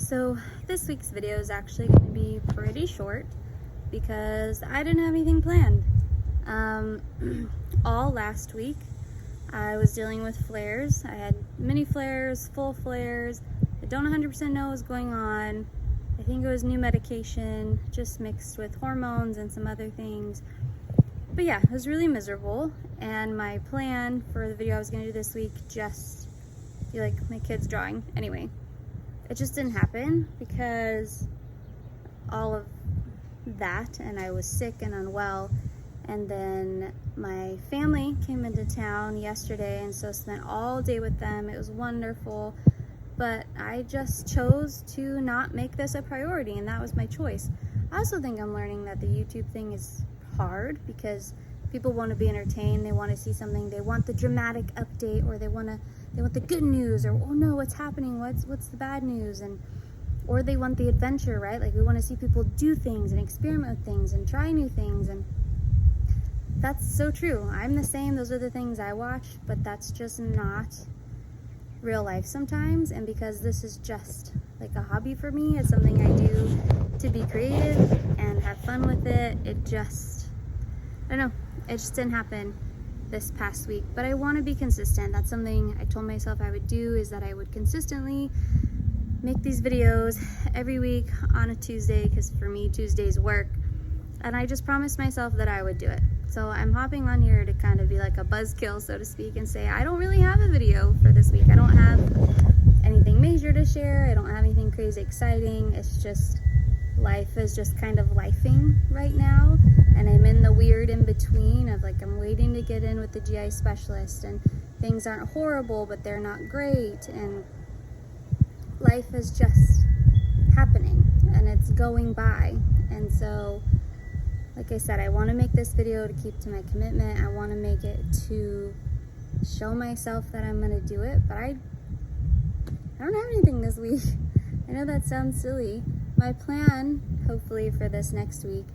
So this week's video is actually going to be pretty short because I didn't have anything planned. All last week I was dealing with flares. I had mini flares, full flares. I don't 100% know what was going on. I think it was new medication just mixed with hormones and some other things. But yeah, it was really miserable, and my plan for the video I was going to do this week just be like my kids drawing. Anyway, it just didn't happen because all of that, and I was sick and unwell, and then my family came into town yesterday, and so spent all day with them. It was wonderful, but I just chose to not make this a priority, and that was my choice. I also think I'm learning that the YouTube thing is hard because people want to be entertained. They want to see something. They want the dramatic update, or they want the good news, or oh no, what's happening? What's the bad news? Or they want the adventure, right? Like we want to see people do things and experiment with things and try new things, and that's so true. I'm the same. Those are the things I watch, but that's just not real life sometimes. And because this is just like a hobby for me, it's something I do to be creative and have fun with it. I don't know, it just didn't happen this past week, but I want to be consistent. That's something I told myself I would do, is that I would consistently make these videos every week on a Tuesday, because for me Tuesdays work, and I just promised myself that I would do it. So I'm hopping on here to kind of be like a buzzkill, so to speak, and say I don't really have a video for this week. I don't have anything major to share. I don't have anything crazy exciting. It's just life is just kind of lifing right now, and I'm in the weird in between of like I'm waiting to get in with the GI specialist, and things aren't horrible but they're not great, and life is just happening and it's going by. And so like I said, I want to make this video to keep to my commitment. I want to make it to show myself that I'm going to do it, but I don't have anything this week. I know that sounds silly. My plan, hopefully for this next week,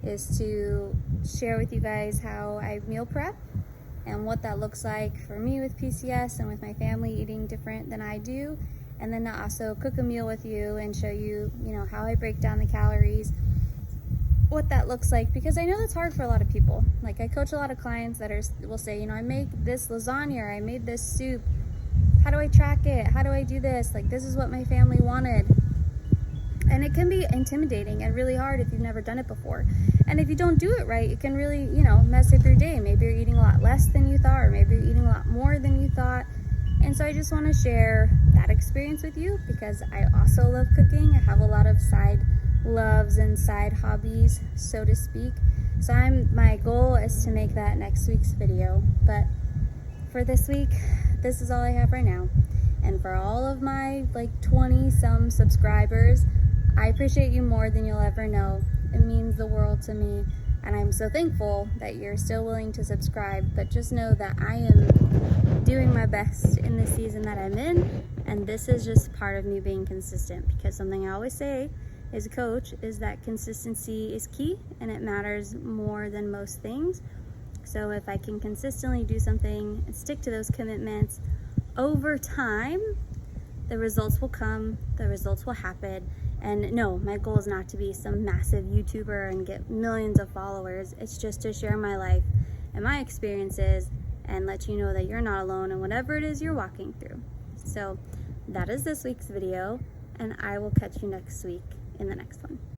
is to share with you guys how I meal prep and what that looks like for me with PCS and with my family eating different than I do, and then to also cook a meal with you and show you, how I break down the calories, what that looks like, because I know that's hard for a lot of people. Like I coach a lot of clients that will say, I made this lasagna, or I made this soup. How do I track it? How do I do this? Like, this is what my family wanted. And it can be intimidating and really hard if you've never done it before. And if you don't do it right, it can really, mess up your day. Maybe you're eating a lot less than you thought, or maybe you're eating a lot more than you thought. And so I just want to share that experience with you, because I also love cooking. I have a lot of side loves and side hobbies, so to speak. So my goal is to make that next week's video. But for this week, this is all I have right now. And for all of my 20 some subscribers, I appreciate you more than you'll ever know. It means the world to me, and I'm so thankful that you're still willing to subscribe. But just know that I am doing my best in the season that I'm in, and this is just part of me being consistent, because something I always say as a coach is that consistency is key, and it matters more than most things. So if I can consistently do something and stick to those commitments over time, the results will come, the results will happen. And no, my goal is not to be some massive YouTuber and get millions of followers. It's just to share my life and my experiences and let you know that you're not alone in whatever it is you're walking through. So that is this week's video, and I will catch you next week in the next one.